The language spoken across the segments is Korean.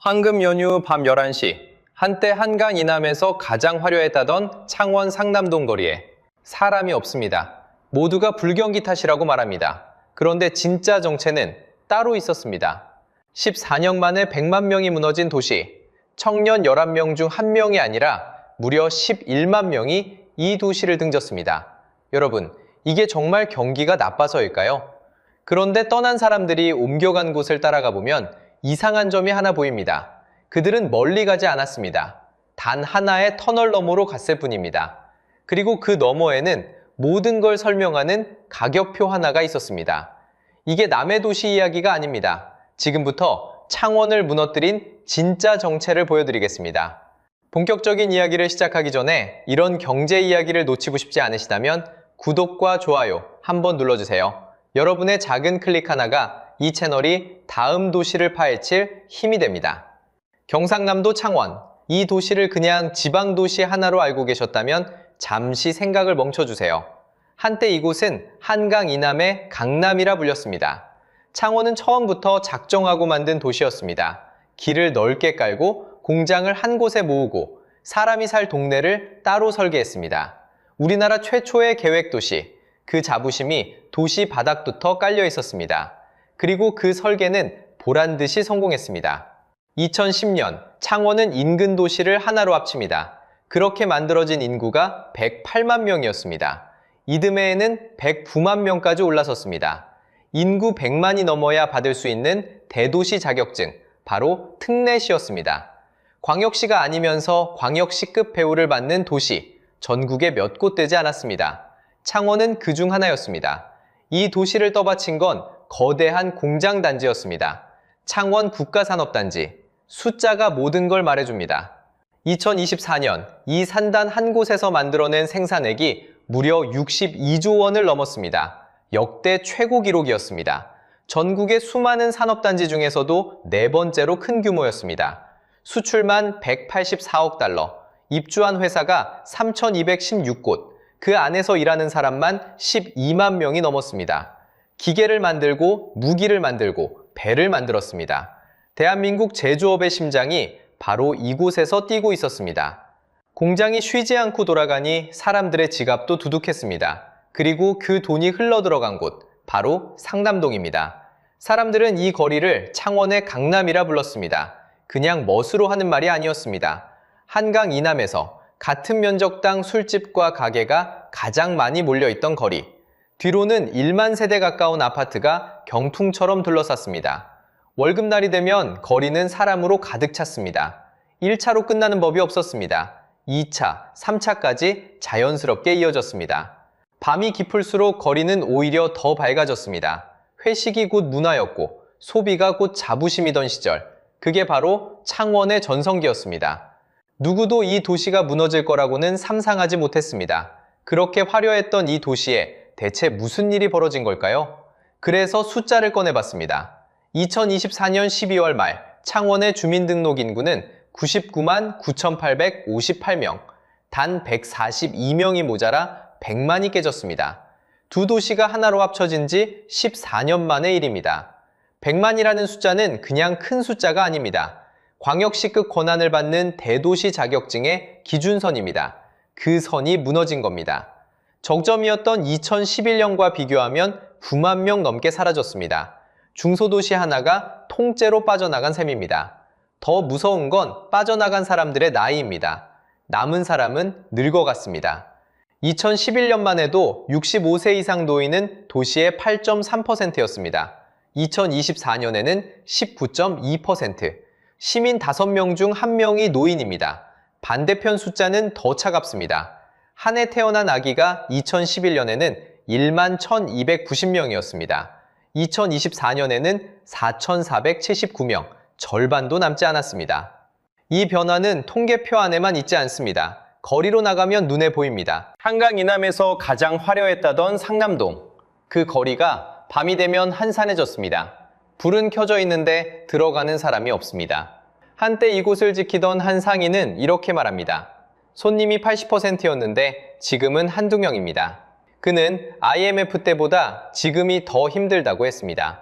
황금 연휴 밤 11시, 한때 한강 이남에서 가장 화려했다던 창원 상남동 거리에 사람이 없습니다. 모두가 불경기 탓이라고 말합니다. 그런데 진짜 정체는 따로 있었습니다. 14년 만에 100만 명이 무너진 도시, 청년 11명 중 1명이 아니라 무려 11만 명이 이 도시를 등졌습니다. 여러분, 이게 정말 경기가 나빠서일까요? 그런데 떠난 사람들이 옮겨간 곳을 따라가 보면 이상한 점이 하나 보입니다. 그들은 멀리 가지 않았습니다. 단 하나의 터널 너머로 갔을 뿐입니다. 그리고 그 너머에는 모든 걸 설명하는 가격표 하나가 있었습니다. 이게 남의 도시 이야기가 아닙니다. 지금부터 창원을 무너뜨린 진짜 정체를 보여드리겠습니다. 본격적인 이야기를 시작하기 전에 이런 경제 이야기를 놓치고 싶지 않으시다면 구독과 좋아요 한번 눌러주세요. 여러분의 작은 클릭 하나가 이 채널이 다음 도시를 파헤칠 힘이 됩니다. 경상남도 창원, 이 도시를 그냥 지방도시 하나로 알고 계셨다면 잠시 생각을 멈춰주세요. 한때 이곳은 한강 이남의 강남이라 불렸습니다. 창원은 처음부터 작정하고 만든 도시였습니다. 길을 넓게 깔고 공장을 한 곳에 모으고 사람이 살 동네를 따로 설계했습니다. 우리나라 최초의 계획도시, 그 자부심이 도시 바닥부터 깔려 있었습니다. 그리고 그 설계는 보란듯이 성공했습니다. 2010년 창원은 인근 도시를 하나로 합칩니다. 그렇게 만들어진 인구가 108만 명이었습니다. 이듬해에는 109만 명까지 올라섰습니다. 인구 100만이 넘어야 받을 수 있는 대도시 자격증, 바로 특례시였습니다. 광역시가 아니면서 광역시급 배우를 받는 도시, 전국에 몇 곳 되지 않았습니다. 창원은 그 중 하나였습니다. 이 도시를 떠받친 건 거대한 공장단지였습니다. 창원 국가산업단지, 숫자가 모든 걸 말해줍니다. 2024년 이 산단 한 곳에서 만들어낸 생산액이 무려 62조 원을 넘었습니다. 역대 최고 기록이었습니다. 전국의 수많은 산업단지 중에서도 네 번째로 큰 규모였습니다. 수출만 184억 달러, 입주한 회사가 3,216곳, 그 안에서 일하는 사람만 12만 명이 넘었습니다. 기계를 만들고 무기를 만들고 배를 만들었습니다. 대한민국 제조업의 심장이 바로 이곳에서 뛰고 있었습니다. 공장이 쉬지 않고 돌아가니 사람들의 지갑도 두둑했습니다. 그리고 그 돈이 흘러들어간 곳, 바로 상남동입니다. 사람들은 이 거리를 창원의 강남이라 불렀습니다. 그냥 멋으로 하는 말이 아니었습니다. 한강 이남에서 같은 면적당 술집과 가게가 가장 많이 몰려있던 거리, 뒤로는 1만 세대 가까운 아파트가 경풍처럼 둘러쌌습니다. 월급날이 되면 거리는 사람으로 가득 찼습니다. 1차로 끝나는 법이 없었습니다. 2차, 3차까지 자연스럽게 이어졌습니다. 밤이 깊을수록 거리는 오히려 더 밝아졌습니다. 회식이 곧 문화였고 소비가 곧 자부심이던 시절, 그게 바로 창원의 전성기였습니다. 누구도 이 도시가 무너질 거라고는 상상하지 못했습니다. 그렇게 화려했던 이 도시에 대체 무슨 일이 벌어진 걸까요? 그래서 숫자를 꺼내봤습니다. 2024년 12월 말 창원의 주민등록 인구는 99만 9,858명, 단 142명이 모자라 100만이 깨졌습니다. 두 도시가 하나로 합쳐진 지 14년 만의 일입니다. 100만이라는 숫자는 그냥 큰 숫자가 아닙니다. 광역시급 권한을 받는 대도시 자격증의 기준선입니다. 그 선이 무너진 겁니다. 적점이었던 2011년과 비교하면 9만 명 넘게 사라졌습니다. 중소도시 하나가 통째로 빠져나간 셈입니다. 더 무서운 건 빠져나간 사람들의 나이입니다. 남은 사람은 늙어갔습니다. 2011년만 해도 65세 이상 노인은 도시의 8.3%였습니다. 2024년에는 19.2%, 시민 5명 중 1명이 노인입니다. 반대편 숫자는 더 차갑습니다. 한 해 태어난 아기가 2011년에는 1만 1,290명이었습니다. 2024년에는 4,479명, 절반도 남지 않았습니다. 이 변화는 통계표 안에만 있지 않습니다. 거리로 나가면 눈에 보입니다. 한강 이남에서 가장 화려했다던 상남동. 그 거리가 밤이 되면 한산해졌습니다. 불은 켜져 있는데 들어가는 사람이 없습니다. 한때 이곳을 지키던 한 상인은 이렇게 말합니다. 손님이 80%였는데 지금은 한두 명입니다. 그는 IMF 때보다 지금이 더 힘들다고 했습니다.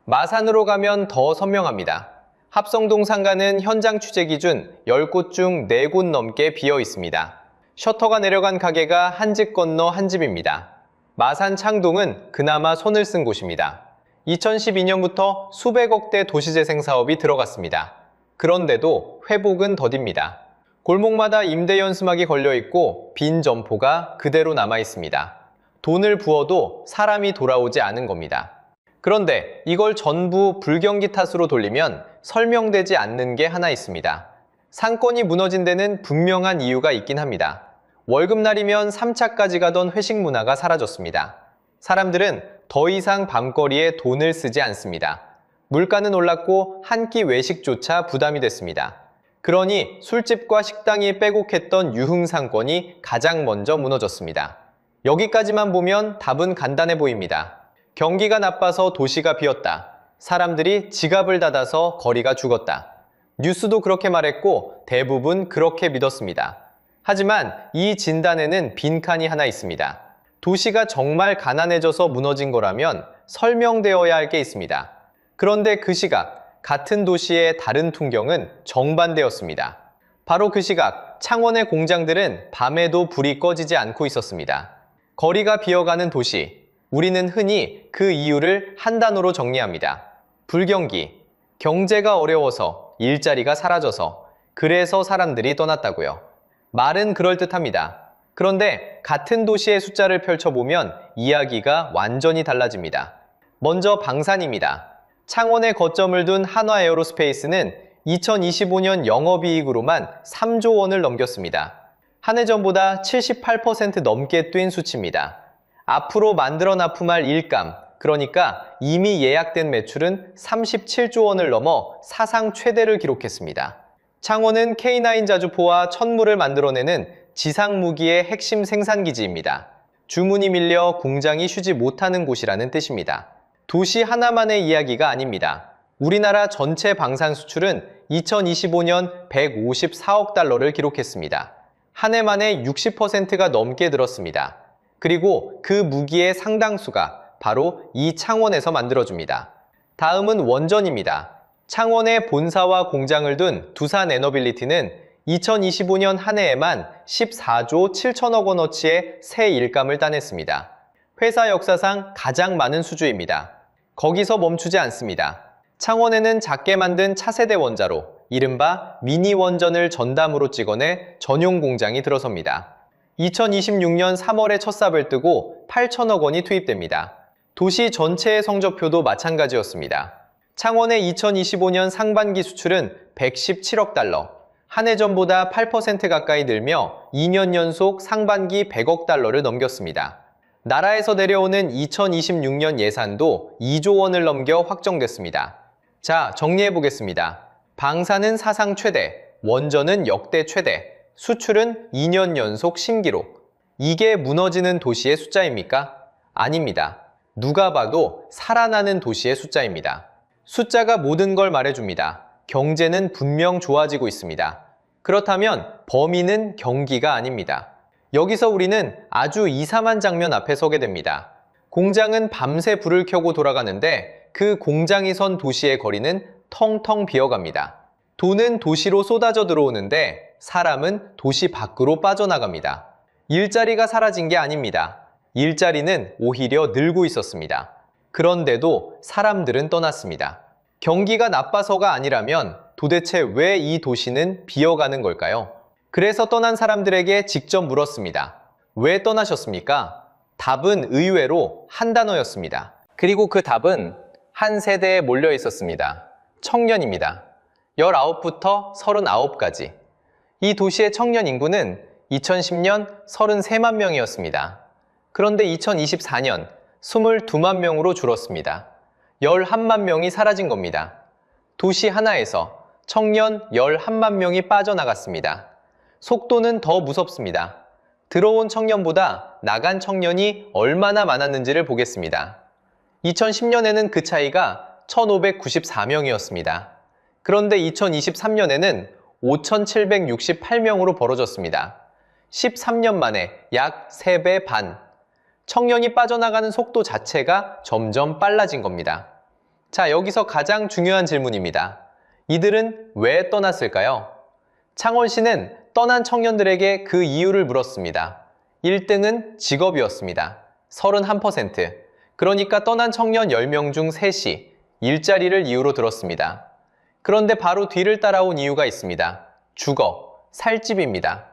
마산으로 가면 더 선명합니다. 합성동 상가는 현장 취재 기준 10곳 중 4곳 넘게 비어 있습니다. 셔터가 내려간 가게가 한 집 건너 한 집입니다. 마산 창동은 그나마 손을 쓴 곳입니다. 2012년부터 수백억대 도시재생 사업이 들어갔습니다. 그런데도 회복은 더딥니다. 골목마다 임대 연수막이 걸려있고 빈 점포가 그대로 남아있습니다. 돈을 부어도 사람이 돌아오지 않은 겁니다. 그런데 이걸 전부 불경기 탓으로 돌리면 설명되지 않는 게 하나 있습니다. 상권이 무너진 데는 분명한 이유가 있긴 합니다. 월급날이면 3차까지 가던 회식 문화가 사라졌습니다. 사람들은 더 이상 밤거리에 돈을 쓰지 않습니다. 물가는 올랐고 한 끼 외식조차 부담이 됐습니다. 그러니 술집과 식당이 빼곡했던 유흥상권이 가장 먼저 무너졌습니다. 여기까지만 보면 답은 간단해 보입니다. 경기가 나빠서 도시가 비었다. 사람들이 지갑을 닫아서 거리가 죽었다. 뉴스도 그렇게 말했고 대부분 그렇게 믿었습니다. 하지만 이 진단에는 빈칸이 하나 있습니다. 도시가 정말 가난해져서 무너진 거라면 설명되어야 할 게 있습니다. 그런데 그 시각, 같은 도시의 다른 풍경은 정반대였습니다. 바로 그 시각, 창원의 공장들은 밤에도 불이 꺼지지 않고 있었습니다. 거리가 비어가는 도시, 우리는 흔히 그 이유를 한 단어로 정리합니다. 불경기, 경제가 어려워서, 일자리가 사라져서, 그래서 사람들이 떠났다고요. 말은 그럴듯합니다. 그런데 같은 도시의 숫자를 펼쳐보면 이야기가 완전히 달라집니다. 먼저 방산입니다. 창원에 거점을 둔 한화에어로스페이스는 2025년 영업이익으로만 3조 원을 넘겼습니다. 한 해 전보다 78% 넘게 뛴 수치입니다. 앞으로 만들어 납품할 일감, 그러니까 이미 예약된 매출은 37조 원을 넘어 사상 최대를 기록했습니다. 창원은 K9 자주포와 천물을 만들어내는 지상무기의 핵심 생산기지입니다. 주문이 밀려 공장이 쉬지 못하는 곳이라는 뜻입니다. 도시 하나만의 이야기가 아닙니다. 우리나라 전체 방산 수출은 2025년 154억 달러를 기록했습니다. 한 해 만에 60%가 넘게 늘었습니다. 그리고 그 무기의 상당수가 바로 이 창원에서 만들어줍니다. 다음은 원전입니다. 창원에 본사와 공장을 둔 두산에너빌리티는 2025년 한 해에만 14조 7천억 원어치의 새 일감을 따냈습니다. 회사 역사상 가장 많은 수주입니다. 거기서 멈추지 않습니다. 창원에는 작게 만든 차세대 원자로 이른바 미니 원전을 전담으로 찍어내 전용 공장이 들어섭니다. 2026년 3월에 첫 삽을 뜨고 8천억 원이 투입됩니다. 도시 전체의 성적표도 마찬가지였습니다. 창원의 2025년 상반기 수출은 117억 달러, 한 해 전보다 8% 가까이 늘며 2년 연속 상반기 100억 달러를 넘겼습니다. 나라에서 내려오는 2026년 예산도 2조 원을 넘겨 확정됐습니다. 자, 정리해보겠습니다. 방산은 사상 최대, 원전은 역대 최대, 수출은 2년 연속 신기록. 이게 무너지는 도시의 숫자입니까? 아닙니다. 누가 봐도 살아나는 도시의 숫자입니다. 숫자가 모든 걸 말해줍니다. 경제는 분명 좋아지고 있습니다. 그렇다면 범인은 경기가 아닙니다. 여기서 우리는 아주 이상한 장면 앞에 서게 됩니다. 공장은 밤새 불을 켜고 돌아가는데 그 공장이 선 도시의 거리는 텅텅 비어갑니다. 돈은 도시로 쏟아져 들어오는데 사람은 도시 밖으로 빠져나갑니다. 일자리가 사라진 게 아닙니다. 일자리는 오히려 늘고 있었습니다. 그런데도 사람들은 떠났습니다. 경기가 나빠서가 아니라면 도대체 왜 이 도시는 비어가는 걸까요? 그래서 떠난 사람들에게 직접 물었습니다. 왜 떠나셨습니까? 답은 의외로 한 단어였습니다. 그리고 그 답은 한 세대에 몰려 있었습니다. 청년입니다. 19부터 39까지. 이 도시의 청년 인구는 2010년 33만 명이었습니다. 그런데 2024년 22만 명으로 줄었습니다. 11만 명이 사라진 겁니다. 도시 하나에서 청년 11만 명이 빠져나갔습니다. 속도는 더 무섭습니다. 들어온 청년보다 나간 청년이 얼마나 많았는지를 보겠습니다. 2010년에는 그 차이가 1,594명이었습니다. 그런데 2023년에는 5,768명으로 벌어졌습니다. 13년 만에 약 3배 반. 청년이 빠져나가는 속도 자체가 점점 빨라진 겁니다. 자, 여기서 가장 중요한 질문입니다. 이들은 왜 떠났을까요? 창원시는 떠난 청년들에게 그 이유를 물었습니다. 1등은 직업이었습니다. 31%. 그러니까 떠난 청년 10명 중 3이 일자리를 이유로 들었습니다. 그런데 바로 뒤를 따라온 이유가 있습니다. 주거, 살 집입니다.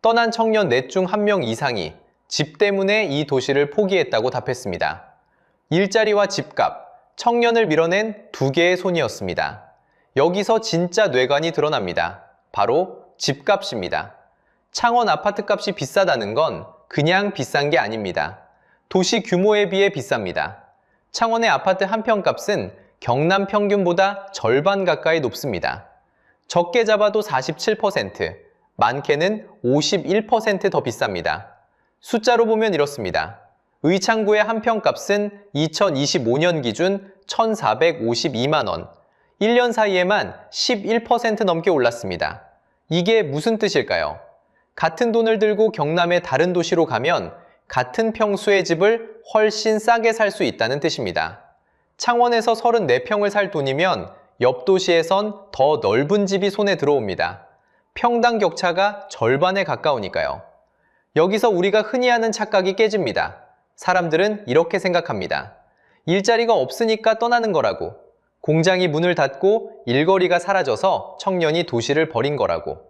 떠난 청년 넷 중 1명 이상이 집 때문에 이 도시를 포기했다고 답했습니다. 일자리와 집값, 청년을 밀어낸 두 개의 손이었습니다. 여기서 진짜 뇌관이 드러납니다. 바로 집값입니다. 창원 아파트값이 비싸다는 건 그냥 비싼 게 아닙니다. 도시 규모에 비해 비쌉니다. 창원의 아파트 한 평값은 경남 평균보다 절반 가까이 높습니다. 적게 잡아도 47%, 많게는 51%더 비쌉니다. 숫자로 보면 이렇습니다. 의창구의 한 평값은 2025년 기준 1,452만 원, 1년 사이에만 11% 넘게 올랐습니다. 이게 무슨 뜻일까요? 같은 돈을 들고 경남의 다른 도시로 가면 같은 평수의 집을 훨씬 싸게 살 수 있다는 뜻입니다. 창원에서 34평을 살 돈이면 옆 도시에선 더 넓은 집이 손에 들어옵니다. 평당 격차가 절반에 가까우니까요. 여기서 우리가 흔히 하는 착각이 깨집니다. 사람들은 이렇게 생각합니다. 일자리가 없으니까 떠나는 거라고. 공장이 문을 닫고 일거리가 사라져서 청년이 도시를 버린 거라고.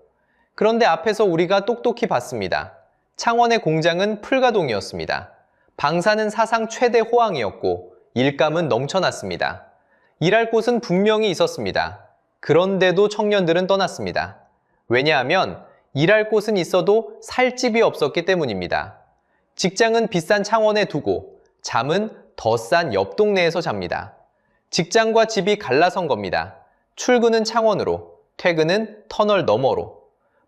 그런데 앞에서 우리가 똑똑히 봤습니다. 창원의 공장은 풀가동이었습니다. 방사는 사상 최대 호황이었고 일감은 넘쳐났습니다. 일할 곳은 분명히 있었습니다. 그런데도 청년들은 떠났습니다. 왜냐하면 일할 곳은 있어도 살 집이 없었기 때문입니다. 직장은 비싼 창원에 두고 잠은 더 싼 옆 동네에서 잡니다. 직장과 집이 갈라선 겁니다. 출근은 창원으로, 퇴근은 터널 너머로.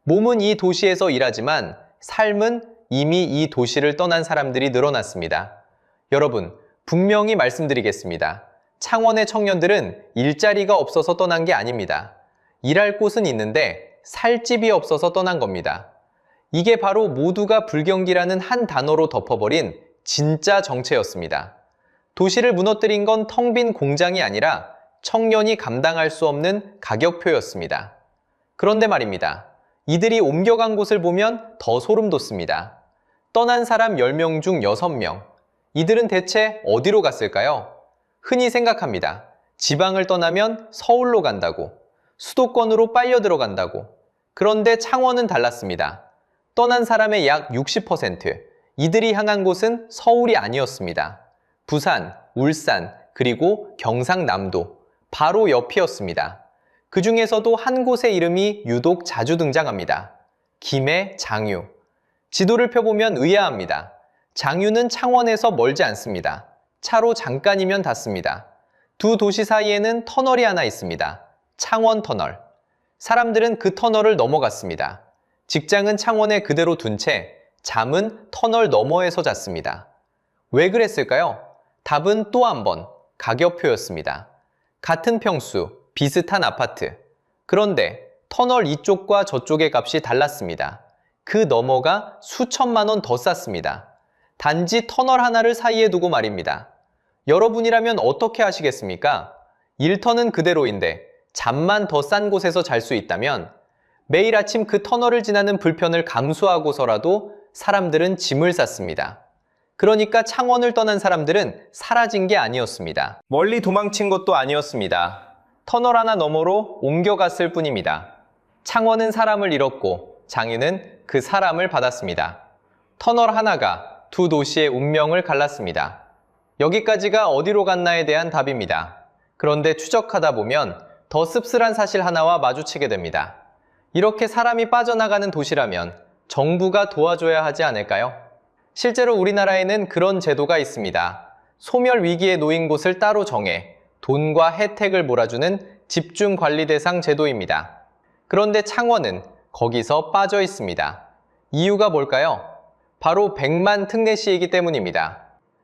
몸은 이 도시에서 일하지만 삶은 이미 이 도시를 떠난 사람들이 늘어났습니다. 여러분, 분명히 말씀드리겠습니다. 창원의 청년들은 일자리가 없어서 떠난 게 아닙니다. 일할 곳은 있는데 살 집이 없어서 떠난 겁니다. 이게 바로 모두가 불경기라는 한 단어로 덮어버린 진짜 정체였습니다. 도시를 무너뜨린 건 텅 빈 공장이 아니라 청년이 감당할 수 없는 가격표였습니다. 그런데 말입니다. 이들이 옮겨간 곳을 보면 더 소름 돋습니다. 떠난 사람 10명 중 6명. 이들은 대체 어디로 갔을까요? 흔히 생각합니다. 지방을 떠나면 서울로 간다고, 수도권으로 빨려 들어간다고. 그런데 창원은 달랐습니다. 떠난 사람의 약 60%, 이들이 향한 곳은 서울이 아니었습니다. 부산, 울산, 그리고 경상남도, 바로 옆이었습니다. 그 중에서도 한 곳의 이름이 유독 자주 등장합니다. 김해, 장유. 지도를 펴보면 의아합니다. 장유는 창원에서 멀지 않습니다. 차로 잠깐이면 닿습니다. 두 도시 사이에는 터널이 하나 있습니다. 창원터널. 사람들은 그 터널을 넘어갔습니다. 직장은 창원에 그대로 둔 채 잠은 터널 너머에서 잤습니다. 왜 그랬을까요? 답은 또 한 번 가격표였습니다. 같은 평수, 비슷한 아파트. 그런데 터널 이쪽과 저쪽의 값이 달랐습니다. 그 너머가 수천만 원 더 쌌습니다. 단지 터널 하나를 사이에 두고 말입니다. 여러분이라면 어떻게 하시겠습니까? 1터는 그대로인데 잠만 더 싼 곳에서 잘 수 있다면 매일 아침 그 터널을 지나는 불편을 감수하고서라도 사람들은 짐을 쌌습니다. 그러니까 창원을 떠난 사람들은 사라진 게 아니었습니다. 멀리 도망친 것도 아니었습니다. 터널 하나 너머로 옮겨갔을 뿐입니다. 창원은 사람을 잃었고 장유는 그 사람을 받았습니다. 터널 하나가 두 도시의 운명을 갈랐습니다. 여기까지가 어디로 갔나에 대한 답입니다. 그런데 추적하다 보면 더 씁쓸한 사실 하나와 마주치게 됩니다. 이렇게 사람이 빠져나가는 도시라면 정부가 도와줘야 하지 않을까요? 실제로 우리나라에는 그런 제도가 있습니다. 소멸 위기에 놓인 곳을 따로 정해 돈과 혜택을 몰아주는 집중관리 대상 제도입니다. 그런데 창원은 거기서 빠져 있습니다. 이유가 뭘까요? 바로 100만 특례시이기 때문입니다.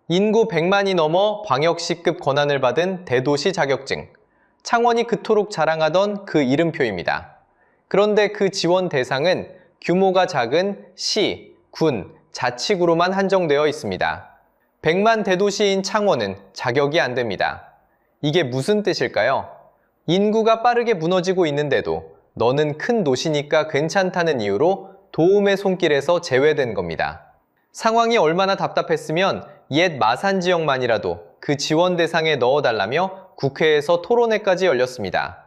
인구 100만이 넘어 광역시급 권한을 받은 대도시 자격증. 창원이 그토록 자랑하던 그 이름표입니다. 그런데 그 지원 대상은 규모가 작은 시, 군, 자치구로만 한정되어 있습니다. 100만 대도시인 창원은 자격이 안 됩니다. 이게 무슨 뜻일까요? 인구가 빠르게 무너지고 있는데도 너는 큰 도시니까 괜찮다는 이유로 도움의 손길에서 제외된 겁니다. 상황이 얼마나 답답했으면 옛 마산 지역만이라도 그 지원 대상에 넣어달라며 국회에서 토론회까지 열렸습니다.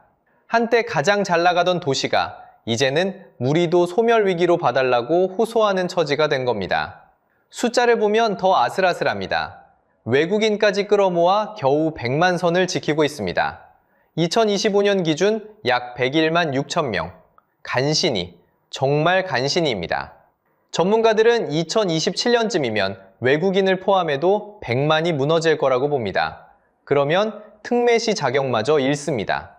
한때 가장 잘 나가던 도시가 이제는 무리도 소멸위기로 봐달라고 호소하는 처지가 된 겁니다. 숫자를 보면 더 아슬아슬합니다. 외국인까지 끌어모아 겨우 100만 선을 지키고 있습니다. 2025년 기준 약 101만 6천 명. 간신히, 정말 간신히입니다. 전문가들은 2027년쯤이면 외국인을 포함해도 100만이 무너질 거라고 봅니다. 그러면 특례시 자격마저 잃습니다.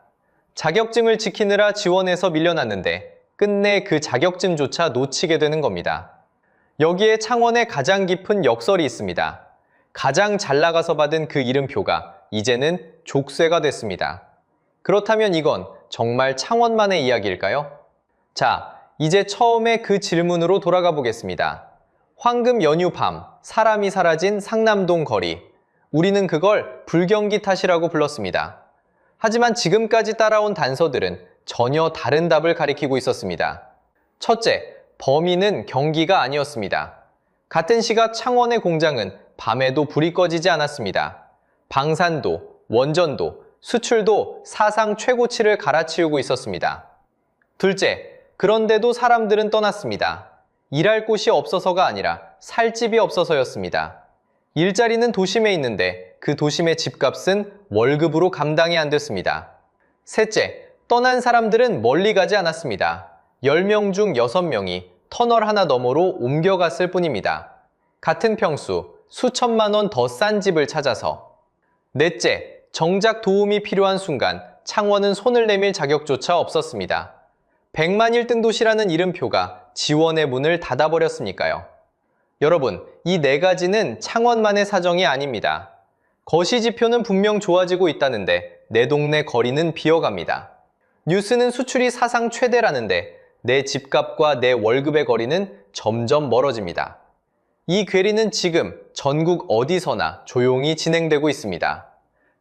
자격증을 지키느라 지원해서 밀려났는데 끝내 그 자격증조차 놓치게 되는 겁니다. 여기에 창원에 가장 깊은 역설이 있습니다. 가장 잘 나가서 받은 그 이름표가 이제는 족쇄가 됐습니다. 그렇다면 이건 정말 창원만의 이야기일까요? 자, 이제 처음에 그 질문으로 돌아가 보겠습니다. 황금 연휴 밤, 사람이 사라진 상남동 거리. 우리는 그걸 불경기 탓이라고 불렀습니다. 하지만 지금까지 따라온 단서들은 전혀 다른 답을 가리키고 있었습니다. 첫째, 범인은 경기가 아니었습니다. 같은 시각 창원의 공장은 밤에도 불이 꺼지지 않았습니다. 방산도, 원전도, 수출도 사상 최고치를 갈아치우고 있었습니다. 둘째, 그런데도 사람들은 떠났습니다. 일할 곳이 없어서가 아니라 살 집이 없어서였습니다. 일자리는 도심에 있는데 그 도심의 집값은 월급으로 감당이 안 됐습니다. 셋째, 떠난 사람들은 멀리 가지 않았습니다. 10명 중 6명이 터널 하나 너머로 옮겨갔을 뿐입니다. 같은 평수, 수천만 원 더 싼 집을 찾아서. 넷째, 정작 도움이 필요한 순간 창원은 손을 내밀 자격조차 없었습니다. 100만 1등 도시라는 이름표가 지원의 문을 닫아버렸으니까요. 여러분, 이 네 가지는 창원만의 사정이 아닙니다. 거시지표는 분명 좋아지고 있다는데 내 동네 거리는 비어갑니다. 뉴스는 수출이 사상 최대라는데 내 집값과 내 월급의 거리는 점점 멀어집니다. 이 괴리는 지금 전국 어디서나 조용히 진행되고 있습니다.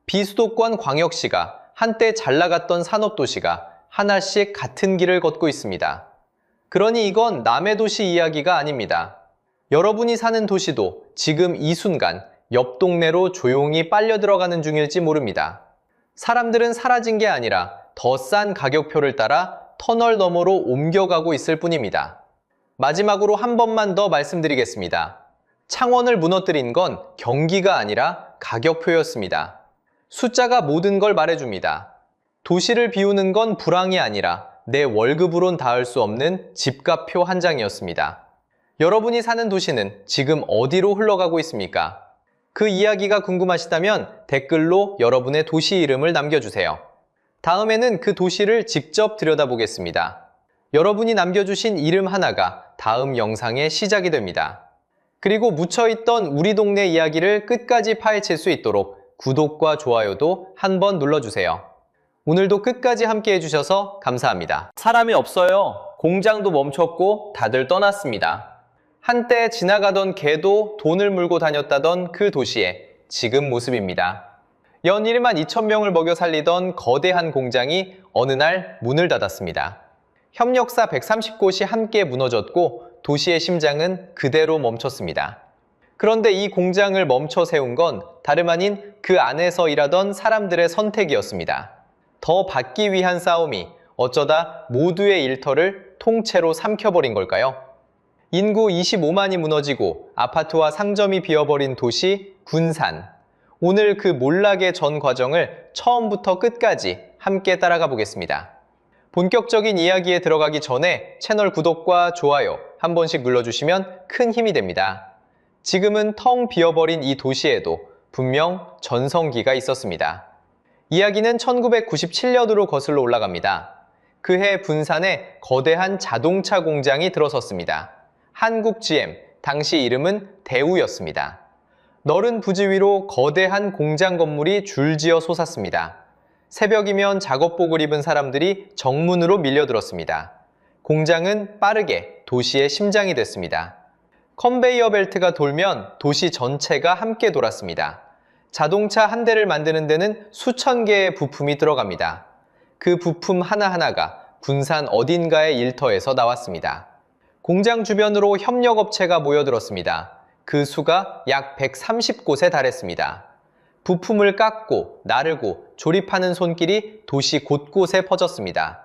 비수도권 광역시가 한때 잘 나갔던 산업도시가 하나씩 같은 길을 걷고 있습니다. 그러니 이건 남의 도시 이야기가 아닙니다. 여러분이 사는 도시도 지금 이 순간 옆 동네로 조용히 빨려 들어가는 중일지 모릅니다. 사람들은 사라진 게 아니라 더 싼 가격표를 따라 터널 너머로 옮겨가고 있을 뿐입니다. 마지막으로 한 번만 더 말씀드리겠습니다. 창원을 무너뜨린 건 경기가 아니라 가격표였습니다. 숫자가 모든 걸 말해줍니다. 도시를 비우는 건 불황이 아니라 내 월급으론 닿을 수 없는 집값표 한 장이었습니다. 여러분이 사는 도시는 지금 어디로 흘러가고 있습니까? 그 이야기가 궁금하시다면 댓글로 여러분의 도시 이름을 남겨주세요. 다음에는 그 도시를 직접 들여다보겠습니다. 여러분이 남겨주신 이름 하나가 다음 영상의 시작이 됩니다. 그리고 묻혀있던 우리 동네 이야기를 끝까지 파헤칠 수 있도록 구독과 좋아요도 한번 눌러주세요. 오늘도 끝까지 함께 해주셔서 감사합니다. 사람이 없어요. 공장도 멈췄고 다들 떠났습니다. 한때 지나가던 개도 돈을 물고 다녔다던 그 도시의 지금 모습입니다. 연 1만 2천 명을 먹여 살리던 거대한 공장이 어느 날 문을 닫았습니다. 협력사 130곳이 함께 무너졌고 도시의 심장은 그대로 멈췄습니다. 그런데 이 공장을 멈춰 세운 건 다름 아닌 그 안에서 일하던 사람들의 선택이었습니다. 더 받기 위한 싸움이 어쩌다 모두의 일터를 통째로 삼켜버린 걸까요? 인구 25만이 무너지고 아파트와 상점이 비어버린 도시 군산. 오늘 그 몰락의 전 과정을 처음부터 끝까지 함께 따라가 보겠습니다. 본격적인 이야기에 들어가기 전에 채널 구독과 좋아요 한 번씩 눌러주시면 큰 힘이 됩니다. 지금은 텅 비어버린 이 도시에도 분명 전성기가 있었습니다. 이야기는 1997년으로 거슬러 올라갑니다. 그해 분산에 거대한 자동차 공장이 들어섰습니다. 한국 GM, 당시 이름은 대우였습니다. 넓은 부지 위로 거대한 공장 건물이 줄지어 솟았습니다. 새벽이면 작업복을 입은 사람들이 정문으로 밀려들었습니다. 공장은 빠르게 도시의 심장이 됐습니다. 컨베이어 벨트가 돌면 도시 전체가 함께 돌았습니다. 자동차 한 대를 만드는 데는 수천 개의 부품이 들어갑니다. 그 부품 하나하나가 군산 어딘가의 일터에서 나왔습니다. 공장 주변으로 협력업체가 모여들었습니다. 그 수가 약 130곳에 달했습니다. 부품을 깎고 나르고 조립하는 손길이 도시 곳곳에 퍼졌습니다.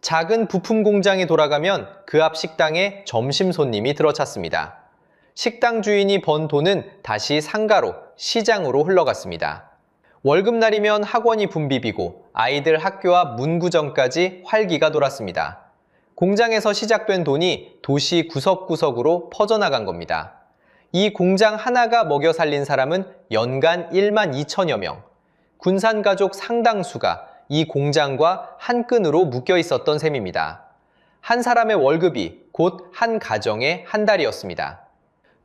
작은 부품 공장이 돌아가면 그 앞 식당에 점심 손님이 들어찼습니다. 식당 주인이 번 돈은 다시 상가로, 시장으로 흘러갔습니다. 월급날이면 학원이 붐비비고 아이들 학교와 문구점까지 활기가 돌았습니다. 공장에서 시작된 돈이 도시 구석구석으로 퍼져나간 겁니다. 이 공장 하나가 먹여 살린 사람은 연간 1만 2천여 명. 군산 가족 상당수가 이 공장과 한 끈으로 묶여 있었던 셈입니다. 한 사람의 월급이 곧 한 가정의 한 달이었습니다.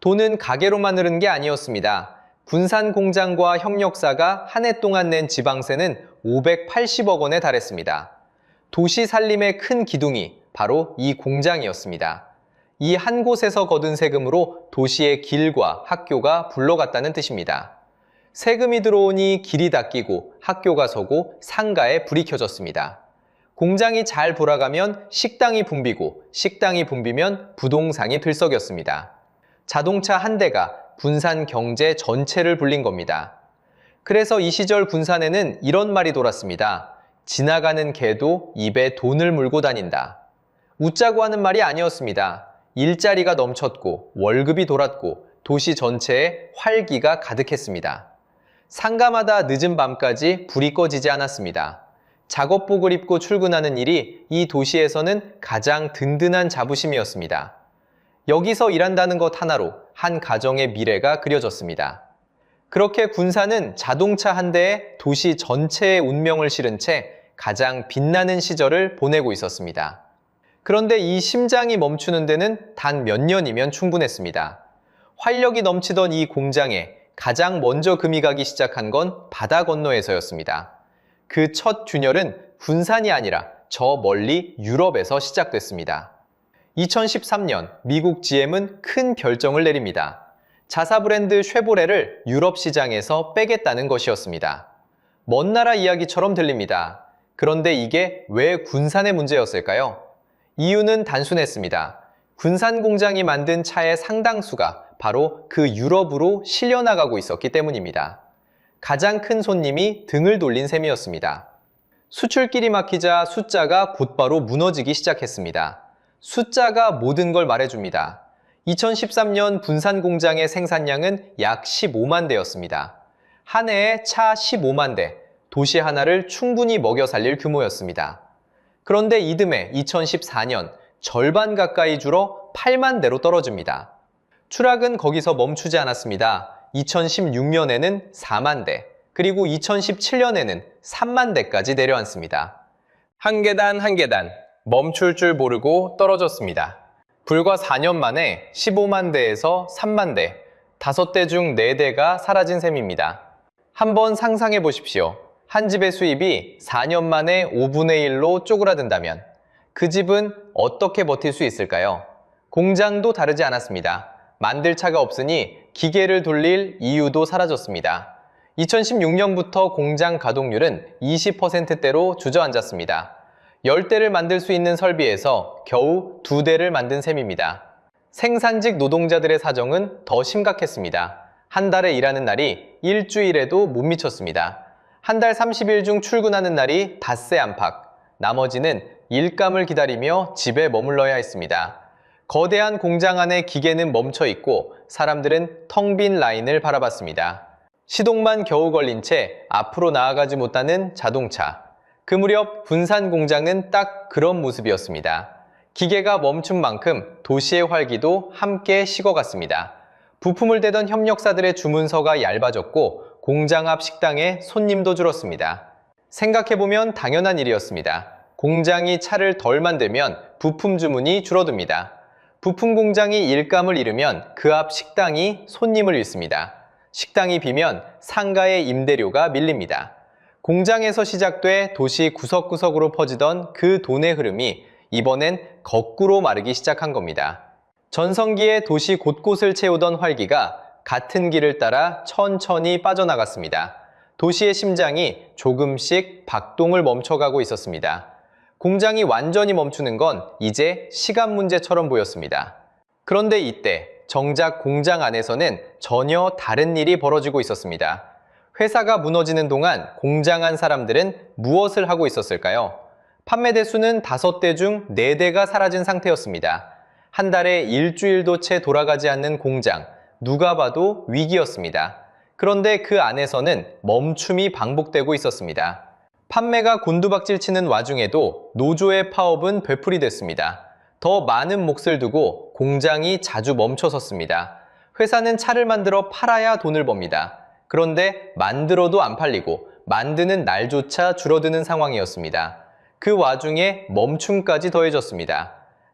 돈은 가게로만 흐른 게 아니었습니다. 군산 공장과 협력사가 한 해 동안 낸 지방세는 580억 원에 달했습니다. 도시 살림의 큰 기둥이 바로 이 공장이었습니다. 이 한 곳에서 거둔 세금으로 도시의 길과 학교가 불러갔다는 뜻입니다. 세금이 들어오니 길이 닦이고 학교가 서고 상가에 불이 켜졌습니다. 공장이 잘 돌아가면 식당이 붐비고 식당이 붐비면 부동산이 들썩였습니다. 자동차 한 대가 군산 경제 전체를 불린 겁니다. 그래서 이 시절 군산에는 이런 말이 돌았습니다. 지나가는 개도 입에 돈을 물고 다닌다. 웃자고 하는 말이 아니었습니다. 일자리가 넘쳤고 월급이 돌았고 도시 전체에 활기가 가득했습니다. 상가마다 늦은 밤까지 불이 꺼지지 않았습니다. 작업복을 입고 출근하는 일이 이 도시에서는 가장 든든한 자부심이었습니다. 여기서 일한다는 것 하나로 한 가정의 미래가 그려졌습니다. 그렇게 군산은 자동차 한 대에 도시 전체의 운명을 실은 채 가장 빛나는 시절을 보내고 있었습니다. 그런데 이 심장이 멈추는 데는 단 몇 년이면 충분했습니다. 활력이 넘치던 이 공장에 가장 먼저 금이 가기 시작한 건 바다 건너에서였습니다. 그 첫 균열은 군산이 아니라 저 멀리 유럽에서 시작됐습니다. 2013년 미국 GM은 큰 결정을 내립니다. 자사 브랜드 쉐보레를 유럽 시장에서 빼겠다는 것이었습니다. 먼 나라 이야기처럼 들립니다. 그런데 이게 왜 군산의 문제였을까요? 이유는 단순했습니다. 군산 공장이 만든 차의 상당수가 바로 그 유럽으로 실려나가고 있었기 때문입니다. 가장 큰 손님이 등을 돌린 셈이었습니다. 수출길이 막히자 숫자가 곧바로 무너지기 시작했습니다. 숫자가 모든 걸 말해줍니다. 2013년 군산 공장의 생산량은 약 15만 대였습니다. 한 해에 차 15만 대, 도시 하나를 충분히 먹여 살릴 규모였습니다. 그런데 이듬해 2014년 절반 가까이 줄어 8만 대로 떨어집니다. 추락은 거기서 멈추지 않았습니다. 2016년에는 4만 대, 그리고 2017년에는 3만 대까지 내려앉습니다. 한 계단 한 계단 멈출 줄 모르고 떨어졌습니다. 불과 4년 만에 15만 대에서 3만 대, 5대 중 4대가 사라진 셈입니다. 한번 상상해 보십시오. 한 집의 수입이 4년 만에 5분의 1로 쪼그라든다면 그 집은 어떻게 버틸 수 있을까요? 공장도 다르지 않았습니다. 만들 차가 없으니 기계를 돌릴 이유도 사라졌습니다. 2016년부터 공장 가동률은 20%대로 주저앉았습니다. 10대를 만들 수 있는 설비에서 겨우 2대를 만든 셈입니다. 생산직 노동자들의 사정은 더 심각했습니다. 한 달에 일하는 날이 일주일에도 못 미쳤습니다. 한 달 30일 중 출근하는 날이 닷새 안팎, 나머지는 일감을 기다리며 집에 머물러야 했습니다. 거대한 공장 안의 기계는 멈춰 있고 사람들은 텅 빈 라인을 바라봤습니다. 시동만 겨우 걸린 채 앞으로 나아가지 못하는 자동차. 그 무렵 군산 공장은 딱 그런 모습이었습니다. 기계가 멈춘 만큼 도시의 활기도 함께 식어갔습니다. 부품을 대던 협력사들의 주문서가 얇아졌고 공장 앞 식당에 손님도 줄었습니다. 생각해보면 당연한 일이었습니다. 공장이 차를 덜 만들면 부품 주문이 줄어듭니다. 부품 공장이 일감을 잃으면 그 앞 식당이 손님을 잃습니다. 식당이 비면 상가의 임대료가 밀립니다. 공장에서 시작돼 도시 구석구석으로 퍼지던 그 돈의 흐름이 이번엔 거꾸로 마르기 시작한 겁니다. 전성기에 도시 곳곳을 채우던 활기가 같은 길을 따라 천천히 빠져나갔습니다. 도시의 심장이 조금씩 박동을 멈춰가고 있었습니다. 공장이 완전히 멈추는 건 이제 시간 문제처럼 보였습니다. 그런데 이때 정작 공장 안에서는 전혀 다른 일이 벌어지고 있었습니다. 회사가 무너지는 동안 공장 안 사람들은 무엇을 하고 있었을까요? 판매 대수는 5대 중 4대가 사라진 상태였습니다. 한 달에 일주일도 채 돌아가지 않는 공장, 누가 봐도 위기였습니다. 그런데 그 안에서는 멈춤이 반복되고 있었습니다. 판매가 곤두박질 치는 와중에도 노조의 파업은 되풀이됐습니다. 더 많은 몫을 두고 공장이 자주 멈춰섰습니다. 회사는 차를 만들어 팔아야 돈을 법니다. 그런데 만들어도 안 팔리고 만드는 날조차 줄어드는 상황이었습니다. 그 와중에 멈춤까지 더해졌습니다.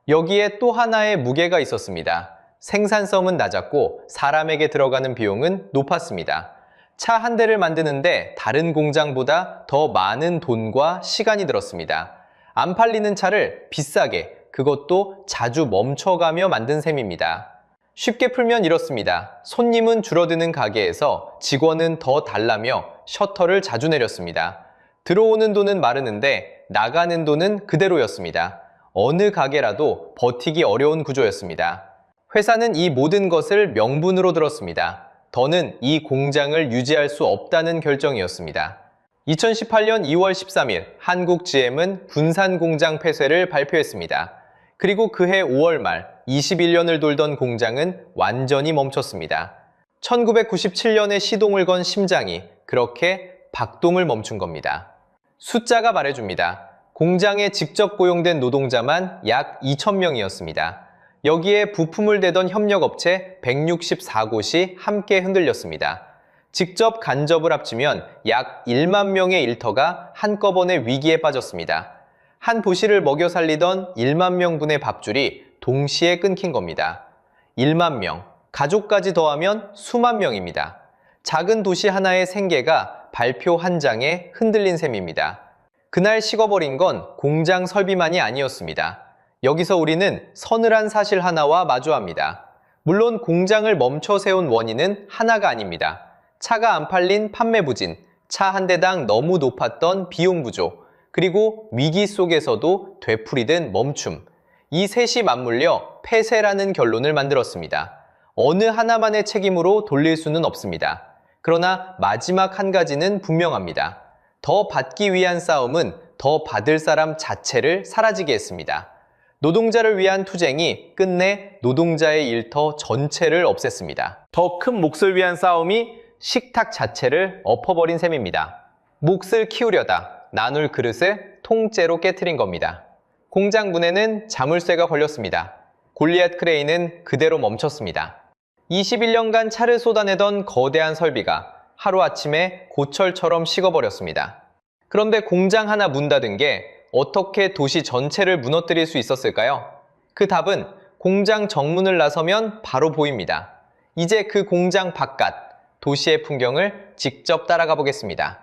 여기에 또 하나의 무게가 있었습니다. 생산성은 낮았고 사람에게 들어가는 비용은 높았습니다. 차 한 대를 만드는데 다른 공장보다 더 많은 돈과 시간이 들었습니다. 안 팔리는 차를 비싸게, 그것도 자주 멈춰가며 만든 셈입니다. 쉽게 풀면 이렇습니다. 손님은 줄어드는 가게에서 직원은 더 달라며 셔터를 자주 내렸습니다. 들어오는 돈은 마르는데 나가는 돈은 그대로였습니다. 어느 가게라도 버티기 어려운 구조였습니다. 회사는 이 모든 것을 명분으로 들었습니다. 더는 이 공장을 유지할 수 없다는 결정이었습니다. 2018년 2월 13일 한국 GM은 군산 공장 폐쇄를 발표했습니다. 그리고 그해 5월 말 21년을 돌던 공장은 완전히 멈췄습니다. 1997년에 시동을 건 심장이 그렇게 박동을 멈춘 겁니다. 숫자가 말해줍니다. 공장에 직접 고용된 노동자만 약 2,000명이었습니다. 여기에 부품을 대던 협력업체 164곳이 함께 흔들렸습니다. 직접 간접을 합치면 약 1만 명의 일터가 한꺼번에 위기에 빠졌습니다. 한 도시를 먹여 살리던 1만 명분의 밥줄이 동시에 끊긴 겁니다. 1만 명, 가족까지 더하면 수만 명입니다. 작은 도시 하나의 생계가 발표 한 장에 흔들린 셈입니다. 그날 식어버린 건 공장 설비만이 아니었습니다. 여기서 우리는 서늘한 사실 하나와 마주합니다. 물론 공장을 멈춰 세운 원인은 하나가 아닙니다. 차가 안 팔린 판매 부진, 차 한 대당 너무 높았던 비용 부족, 그리고 위기 속에서도 되풀이된 멈춤. 이 셋이 맞물려 폐쇄라는 결론을 만들었습니다. 어느 하나만의 책임으로 돌릴 수는 없습니다. 그러나 마지막 한 가지는 분명합니다. 더 받기 위한 싸움은 더 받을 사람 자체를 사라지게 했습니다. 노동자를 위한 투쟁이 끝내 노동자의 일터 전체를 없앴습니다. 더 큰 몫을 위한 싸움이 식탁 자체를 엎어버린 셈입니다. 몫을 키우려다 나눌 그릇을 통째로 깨트린 겁니다. 공장 문에는 자물쇠가 걸렸습니다. 골리앗 크레인은 그대로 멈췄습니다. 21년간 차를 쏟아내던 거대한 설비가 하루아침에 고철처럼 식어버렸습니다. 그런데 공장 하나 문 닫은 게 어떻게 도시 전체를 무너뜨릴 수 있었을까요? 그 답은 공장 정문을 나서면 바로 보입니다. 이제 그 공장 바깥, 도시의 풍경을 직접 따라가 보겠습니다.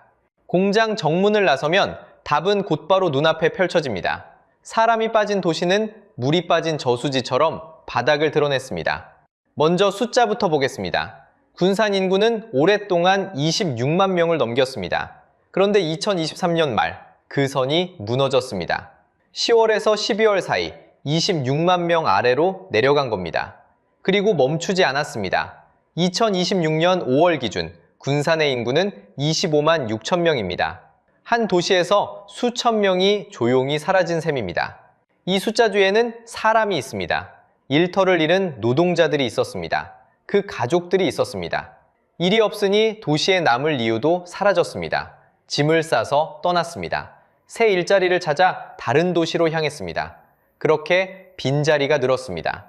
공장 정문을 나서면 답은 곧바로 눈앞에 펼쳐집니다. 사람이 빠진 도시는 물이 빠진 저수지처럼 바닥을 드러냈습니다. 먼저 숫자부터 보겠습니다. 군산 인구는 오랫동안 26만 명을 넘겼습니다. 그런데 2023년 말 그 선이 무너졌습니다. 10월에서 12월 사이 26만 명 아래로 내려간 겁니다. 그리고 멈추지 않았습니다. 2026년 5월 기준 군산의 인구는 25만 6천 명입니다. 한 도시에서 수천 명이 조용히 사라진 셈입니다. 이 숫자 뒤에는 사람이 있습니다. 일터를 잃은 노동자들이 있었습니다. 그 가족들이 있었습니다. 일이 없으니 도시에 남을 이유도 사라졌습니다. 짐을 싸서 떠났습니다. 새 일자리를 찾아 다른 도시로 향했습니다. 그렇게 빈자리가 늘었습니다.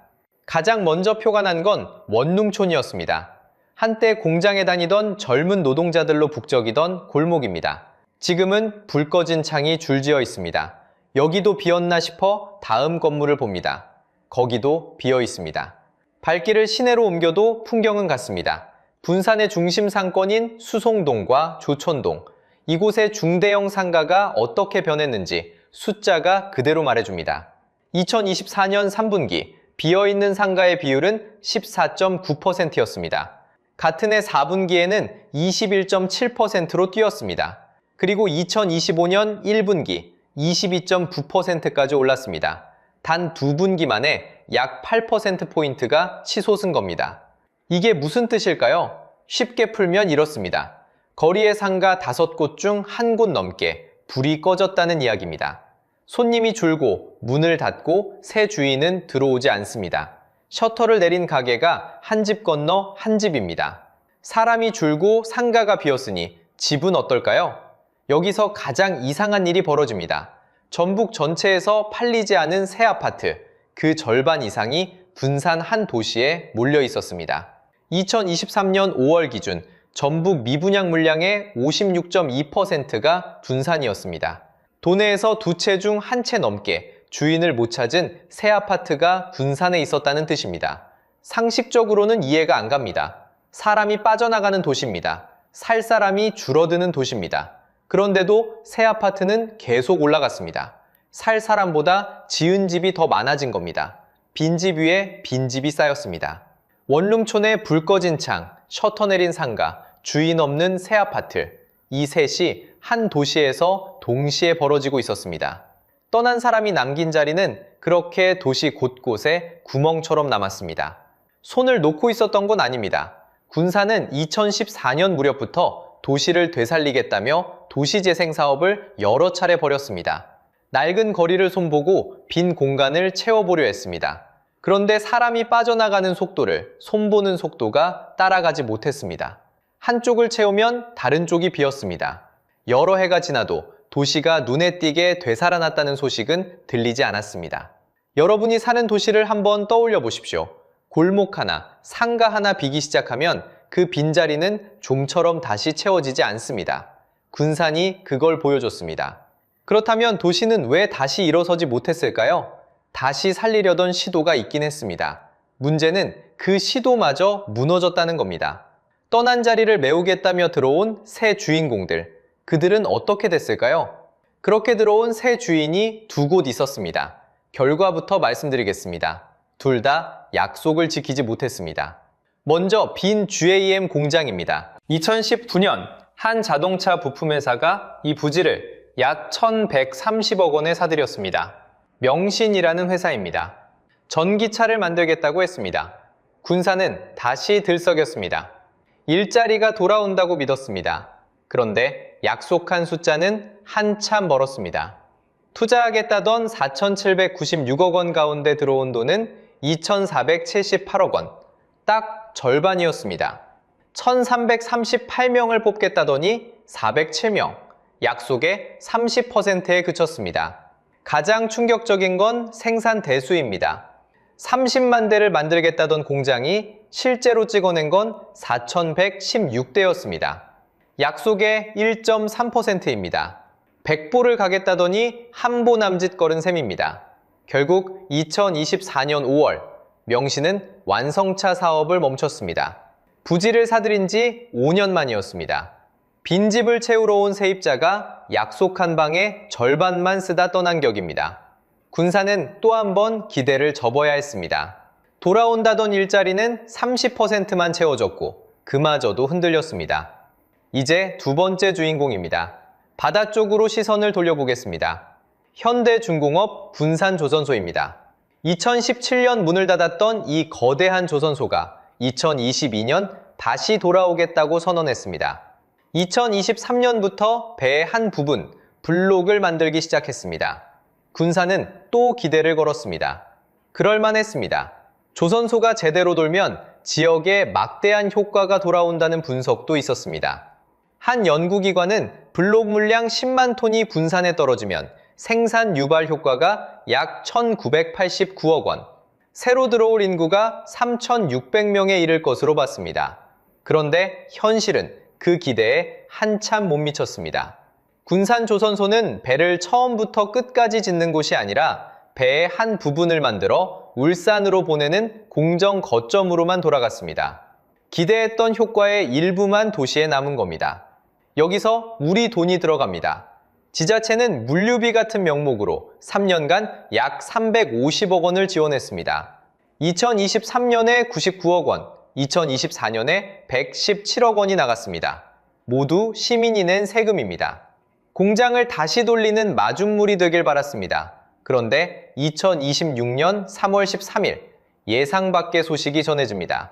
가장 먼저 표가 난 건 원룸촌이었습니다. 한때 공장에 다니던 젊은 노동자들로 북적이던 골목입니다. 지금은 불 꺼진 창이 줄지어 있습니다. 여기도 비었나 싶어 다음 건물을 봅니다. 거기도 비어 있습니다. 발길을 시내로 옮겨도 풍경은 같습니다. 군산의 중심 상권인 수송동과 조천동, 이곳의 중대형 상가가 어떻게 변했는지 숫자가 그대로 말해줍니다. 2024년 3분기 비어있는 상가의 비율은 14.9%였습니다. 같은 해 4분기에는 21.7%로 뛰었습니다. 그리고 2025년 1분기 22.9%까지 올랐습니다. 단 2분기 만에 약 8%포인트가 치솟은 겁니다. 이게 무슨 뜻일까요? 쉽게 풀면 이렇습니다. 거리의 상가 5곳 중 1곳 넘게 불이 꺼졌다는 이야기입니다. 손님이 줄고 문을 닫고 새 주인은 들어오지 않습니다. 셔터를 내린 가게가 한 집 건너 한 집입니다. 사람이 줄고 상가가 비었으니 집은 어떨까요? 여기서 가장 이상한 일이 벌어집니다. 전북 전체에서 팔리지 않은 새 아파트, 그 절반 이상이 군산 한 도시에 몰려 있었습니다. 2023년 5월 기준 전북 미분양 물량의 56.2%가 군산이었습니다. 도내에서 2채 중 1채 넘게 주인을 못 찾은 새 아파트가 군산에 있었다는 뜻입니다. 상식적으로는 이해가 안 갑니다. 사람이 빠져나가는 도시입니다. 살 사람이 줄어드는 도시입니다. 그런데도 새 아파트는 계속 올라갔습니다. 살 사람보다 지은 집이 더 많아진 겁니다. 빈집 위에 빈집이 쌓였습니다. 원룸촌에 불 꺼진 창, 셔터 내린 상가, 주인 없는 새 아파트, 이 셋이 한 도시에서 동시에 벌어지고 있었습니다. 떠난 사람이 남긴 자리는 그렇게 도시 곳곳에 구멍처럼 남았습니다. 손을 놓고 있었던 건 아닙니다. 군산은 2014년 무렵부터 도시를 되살리겠다며 도시재생 사업을 여러 차례 벌였습니다. 낡은 거리를 손보고 빈 공간을 채워보려 했습니다. 그런데 사람이 빠져나가는 속도를 손보는 속도가 따라가지 못했습니다. 한쪽을 채우면 다른 쪽이 비었습니다. 여러 해가 지나도 도시가 눈에 띄게 되살아났다는 소식은 들리지 않았습니다. 여러분이 사는 도시를 한번 떠올려 보십시오. 골목 하나, 상가 하나 비기 시작하면 그 빈자리는 좀처럼 다시 채워지지 않습니다. 군산이 그걸 보여줬습니다. 그렇다면 도시는 왜 다시 일어서지 못했을까요? 다시 살리려던 시도가 있긴 했습니다. 문제는 그 시도마저 무너졌다는 겁니다. 떠난 자리를 메우겠다며 들어온 새 주인공들, 그들은 어떻게 됐을까요? 그렇게 들어온 새 주인이 2곳 있었습니다. 결과부터 말씀드리겠습니다. 둘 다 약속을 지키지 못했습니다. 먼저 빈 GAM 공장입니다. 2019년 한 자동차 부품회사가 이 부지를 약 1,130억 원에 사들였습니다. 명신이라는 회사입니다. 전기차를 만들겠다고 했습니다. 군산은 다시 들썩였습니다. 일자리가 돌아온다고 믿었습니다. 그런데 약속한 숫자는 한참 멀었습니다. 투자하겠다던 4,796억 원 가운데 들어온 돈은 2,478억 원, 딱 절반이었습니다. 1,338명을 뽑겠다더니 407명, 약속의 30%에 그쳤습니다. 가장 충격적인 건 생산 대수입니다. 30만 대를 만들겠다던 공장이 실제로 찍어낸 건 4,116대였습니다. 약속의 1.3%입니다. 100보를 가겠다더니 한 보 남짓거린 셈입니다. 결국 2024년 5월 명신은 완성차 사업을 멈췄습니다. 부지를 사들인 지 5년 만이었습니다. 빈집을 채우러 온 세입자가 약속한 방의 절반만 쓰다 떠난 격입니다. 군산은 또 한 번 기대를 접어야 했습니다. 돌아온다던 일자리는 30%만 채워졌고 그마저도 흔들렸습니다. 이제 두 번째 주인공입니다. 바다 쪽으로 시선을 돌려보겠습니다. 현대중공업 군산조선소입니다. 2017년 문을 닫았던 이 거대한 조선소가 2022년 다시 돌아오겠다고 선언했습니다. 2023년부터 배의 한 부분, 블록을 만들기 시작했습니다. 군산은 또 기대를 걸었습니다. 그럴만했습니다. 조선소가 제대로 돌면 지역에 막대한 효과가 돌아온다는 분석도 있었습니다. 한 연구기관은 블록 물량 10만 톤이 군산에 떨어지면 생산 유발 효과가 약 1,989억 원, 새로 들어올 인구가 3,600명에 이를 것으로 봤습니다. 그런데 현실은 그 기대에 한참 못 미쳤습니다. 군산조선소는 배를 처음부터 끝까지 짓는 곳이 아니라 배의 한 부분을 만들어 울산으로 보내는 공정 거점으로만 돌아갔습니다. 기대했던 효과의 일부만 도시에 남은 겁니다. 여기서 우리 돈이 들어갑니다. 지자체는 물류비 같은 명목으로 3년간 약 350억 원을 지원했습니다. 2023년에 99억 원, 2024년에 117억 원이 나갔습니다. 모두 시민이 낸 세금입니다. 공장을 다시 돌리는 마중물이 되길 바랐습니다. 그런데 2026년 3월 13일 예상 밖의 소식이 전해집니다.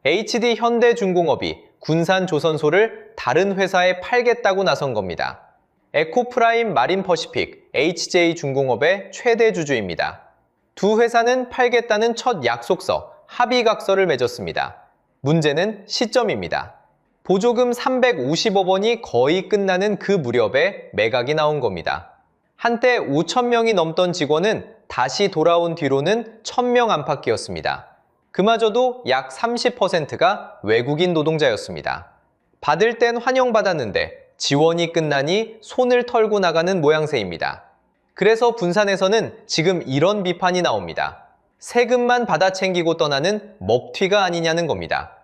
HD 현대중공업이 군산조선소를 다른 회사에 팔겠다고 나선 겁니다. 에코프라임 마린퍼시픽 HJ중공업의 최대 주주입니다. 두 회사는 팔겠다는 첫 약속서, 합의각서를 맺었습니다. 문제는 시점입니다. 보조금 350억 원이 거의 끝나는 그 무렵에 매각이 나온 겁니다. 한때 5,000명이 넘던 직원은 다시 돌아온 뒤로는 1,000명 안팎이었습니다. 그마저도 약 30%가 외국인 노동자였습니다. 받을 땐 환영받았는데 지원이 끝나니 손을 털고 나가는 모양새입니다. 그래서 군산에서는 지금 이런 비판이 나옵니다. 세금만 받아 챙기고 떠나는 먹튀가 아니냐는 겁니다.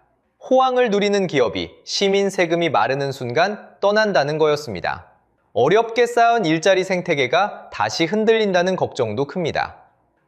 호황을 누리는 기업이 시민 세금이 마르는 순간 떠난다는 거였습니다. 어렵게 쌓은 일자리 생태계가 다시 흔들린다는 걱정도 큽니다.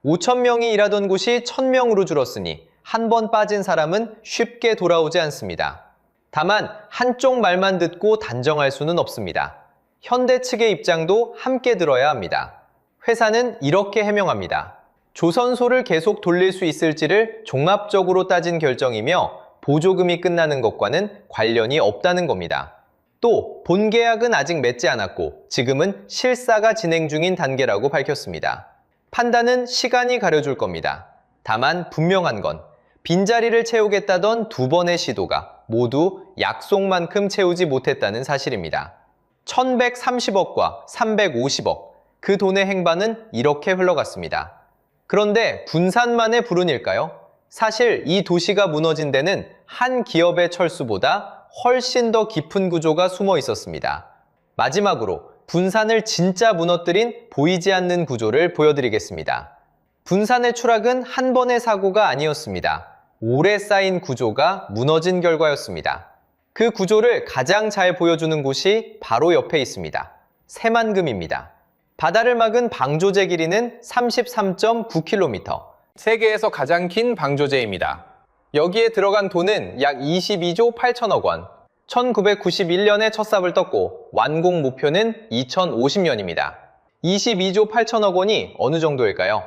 5,000명이 일하던 곳이 1,000명으로 줄었으니 한 번 빠진 사람은 쉽게 돌아오지 않습니다. 다만 한쪽 말만 듣고 단정할 수는 없습니다. 현대 측의 입장도 함께 들어야 합니다. 회사는 이렇게 해명합니다. 조선소를 계속 돌릴 수 있을지를 종합적으로 따진 결정이며 보조금이 끝나는 것과는 관련이 없다는 겁니다. 또 본계약은 아직 맺지 않았고 지금은 실사가 진행 중인 단계라고 밝혔습니다. 판단은 시간이 가려줄 겁니다. 다만 분명한 건 빈자리를 채우겠다던 두 번의 시도가 모두 약속만큼 채우지 못했다는 사실입니다. 1,130억과 350억, 그 돈의 행반은 이렇게 흘러갔습니다. 그런데 군산만의 불운일까요? 사실 이 도시가 무너진 데는 한 기업의 철수보다 훨씬 더 깊은 구조가 숨어 있었습니다. 마지막으로 분산을 진짜 무너뜨린 보이지 않는 구조를 보여드리겠습니다. 분산의 추락은 한 번의 사고가 아니었습니다. 오래 쌓인 구조가 무너진 결과였습니다. 그 구조를 가장 잘 보여주는 곳이 바로 옆에 있습니다. 새만금입니다. 바다를 막은 방조제 길이는 33.9km. 세계에서 가장 긴 방조제입니다. 여기에 들어간 돈은 약 22조 8천억 원. 1991년에 첫 삽을 떴고 완공 목표는 2050년입니다. 22조 8천억 원이 어느 정도일까요?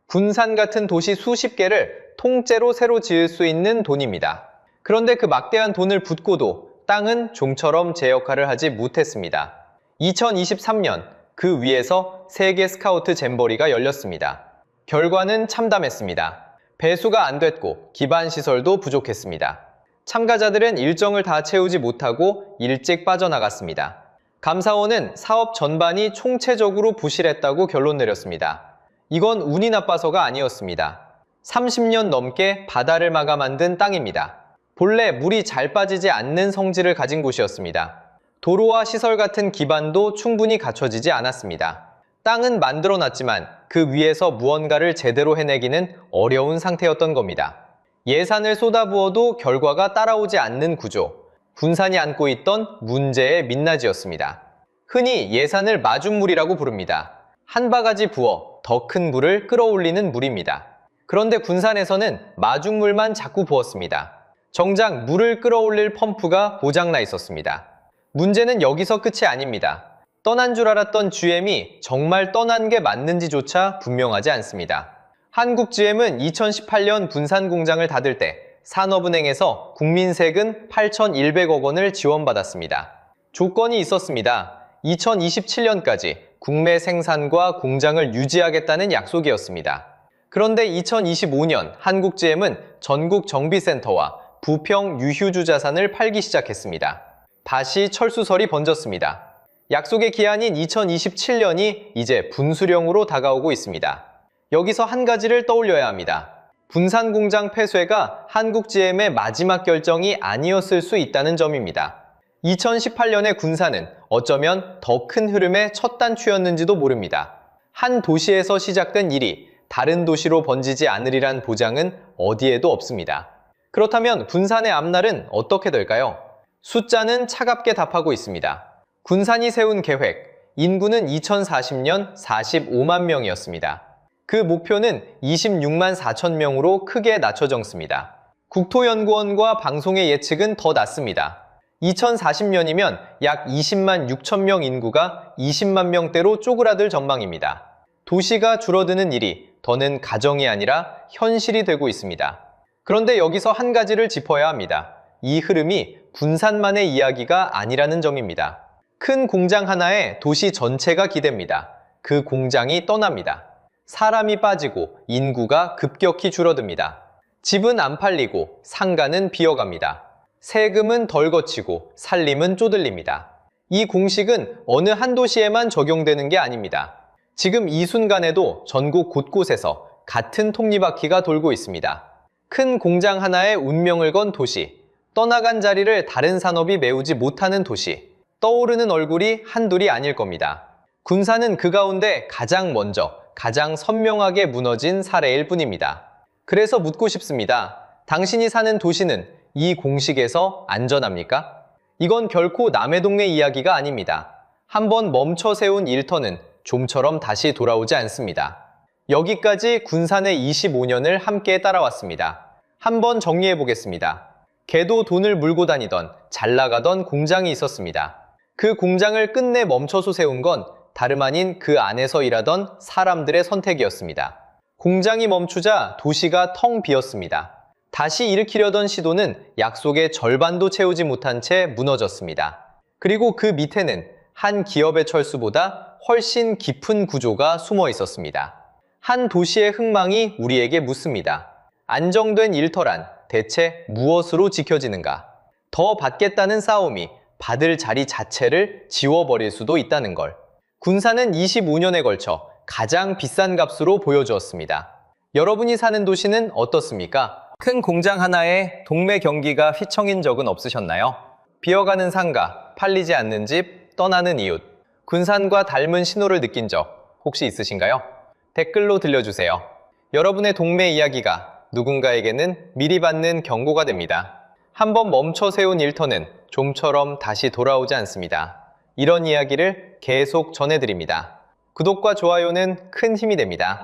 군산 같은 도시 수십 개를 통째로 새로 지을 수 있는 돈입니다. 그런데 그 막대한 돈을 붓고도 땅은 좀처럼 제 역할을 하지 못했습니다. 2023년 그 위에서 세계 스카우트 잼버리가 열렸습니다. 결과는 참담했습니다. 배수가 안 됐고 기반 시설도 부족했습니다. 참가자들은 일정을 다 채우지 못하고 일찍 빠져나갔습니다. 감사원은 사업 전반이 총체적으로 부실했다고 결론 내렸습니다. 이건 운이 나빠서가 아니었습니다. 30년 넘게 바다를 막아 만든 땅입니다. 본래 물이 잘 빠지지 않는 성질을 가진 곳이었습니다. 도로와 시설 같은 기반도 충분히 갖춰지지 않았습니다. 땅은 만들어놨지만 그 위에서 무언가를 제대로 해내기는 어려운 상태였던 겁니다. 예산을 쏟아부어도 결과가 따라오지 않는 구조, 군산이 안고 있던 문제의 민낯이었습니다. 흔히 예산을 마중물이라고 부릅니다. 한 바가지 부어 더 큰 물을 끌어올리는 물입니다. 그런데 군산에서는 마중물만 자꾸 부었습니다. 정작 물을 끌어올릴 펌프가 고장나 있었습니다. 문제는 여기서 끝이 아닙니다. 떠난 줄 알았던 GM이 정말 떠난 게 맞는지조차 분명하지 않습니다. 한국GM은 2018년 분산 공장을 닫을 때 산업은행에서 국민 세금 8,100억 원을 지원받았습니다. 조건이 있었습니다. 2027년까지 국내 생산과 공장을 유지하겠다는 약속이었습니다. 그런데 2025년 한국GM은 전국 정비센터와 부평 유휴주 자산을 팔기 시작했습니다. 다시 철수설이 번졌습니다. 약속의 기한인 2027년이 이제 분수령으로 다가오고 있습니다. 여기서 한 가지를 떠올려야 합니다. 분산 공장 폐쇄가 한국GM의 마지막 결정이 아니었을 수 있다는 점입니다. 2018년의 군산은 어쩌면 더 큰 흐름의 첫 단추였는지도 모릅니다. 한 도시에서 시작된 일이 다른 도시로 번지지 않으리란 보장은 어디에도 없습니다. 그렇다면 군산의 앞날은 어떻게 될까요? 숫자는 차갑게 답하고 있습니다. 군산이 세운 계획, 인구는 2040년 45만 명이었습니다. 그 목표는 26만 4천 명으로 크게 낮춰졌습니다. 국토연구원과 방송의 예측은 더 낮습니다. 2040년이면 약 20만 6천 명 인구가 20만 명대로 쪼그라들 전망입니다. 도시가 줄어드는 일이 더는 가정이 아니라 현실이 되고 있습니다. 그런데 여기서 한 가지를 짚어야 합니다. 이 흐름이 군산만의 이야기가 아니라는 점입니다. 큰 공장 하나에 도시 전체가 기댑니다. 그 공장이 떠납니다. 사람이 빠지고 인구가 급격히 줄어듭니다. 집은 안 팔리고 상가는 비어갑니다. 세금은 덜 거치고 살림은 쪼들립니다. 이 공식은 어느 한 도시에만 적용되는 게 아닙니다. 지금 이 순간에도 전국 곳곳에서 같은 톱니바퀴가 돌고 있습니다. 큰 공장 하나에 운명을 건 도시, 떠나간 자리를 다른 산업이 메우지 못하는 도시, 떠오르는 얼굴이 한둘이 아닐 겁니다. 군산은 그 가운데 가장 먼저, 가장 선명하게 무너진 사례일 뿐입니다. 그래서 묻고 싶습니다. 당신이 사는 도시는 이 공식에서 안전합니까? 이건 결코 남의 동네 이야기가 아닙니다. 한번 멈춰 세운 일터는 좀처럼 다시 돌아오지 않습니다. 여기까지 군산의 25년을 함께 따라왔습니다. 한번 정리해 보겠습니다. 개도 돈을 물고 다니던 잘 나가던 공장이 있었습니다. 그 공장을 끝내 멈춰서 세운 건 다름 아닌 그 안에서 일하던 사람들의 선택이었습니다. 공장이 멈추자 도시가 텅 비었습니다. 다시 일으키려던 시도는 약속의 절반도 채우지 못한 채 무너졌습니다. 그리고 그 밑에는 한 기업의 철수보다 훨씬 깊은 구조가 숨어 있었습니다. 한 도시의 흥망이 우리에게 묻습니다. 안정된 일터란 대체 무엇으로 지켜지는가? 더 받겠다는 싸움이 받을 자리 자체를 지워버릴 수도 있다는 걸. 군산은 25년에 걸쳐 가장 비싼 값으로 보여주었습니다. 여러분이 사는 도시는 어떻습니까? 큰 공장 하나에 동네 경기가 휘청인 적은 없으셨나요? 비어가는 상가, 팔리지 않는 집, 떠나는 이웃. 군산과 닮은 신호를 느낀 적 혹시 있으신가요? 댓글로 들려주세요. 여러분의 동네 이야기가 누군가에게는 미리 받는 경고가 됩니다. 한번 멈춰 세운 일터는 좀처럼 다시 돌아오지 않습니다. 이런 이야기를 계속 전해드립니다. 구독과 좋아요는 큰 힘이 됩니다.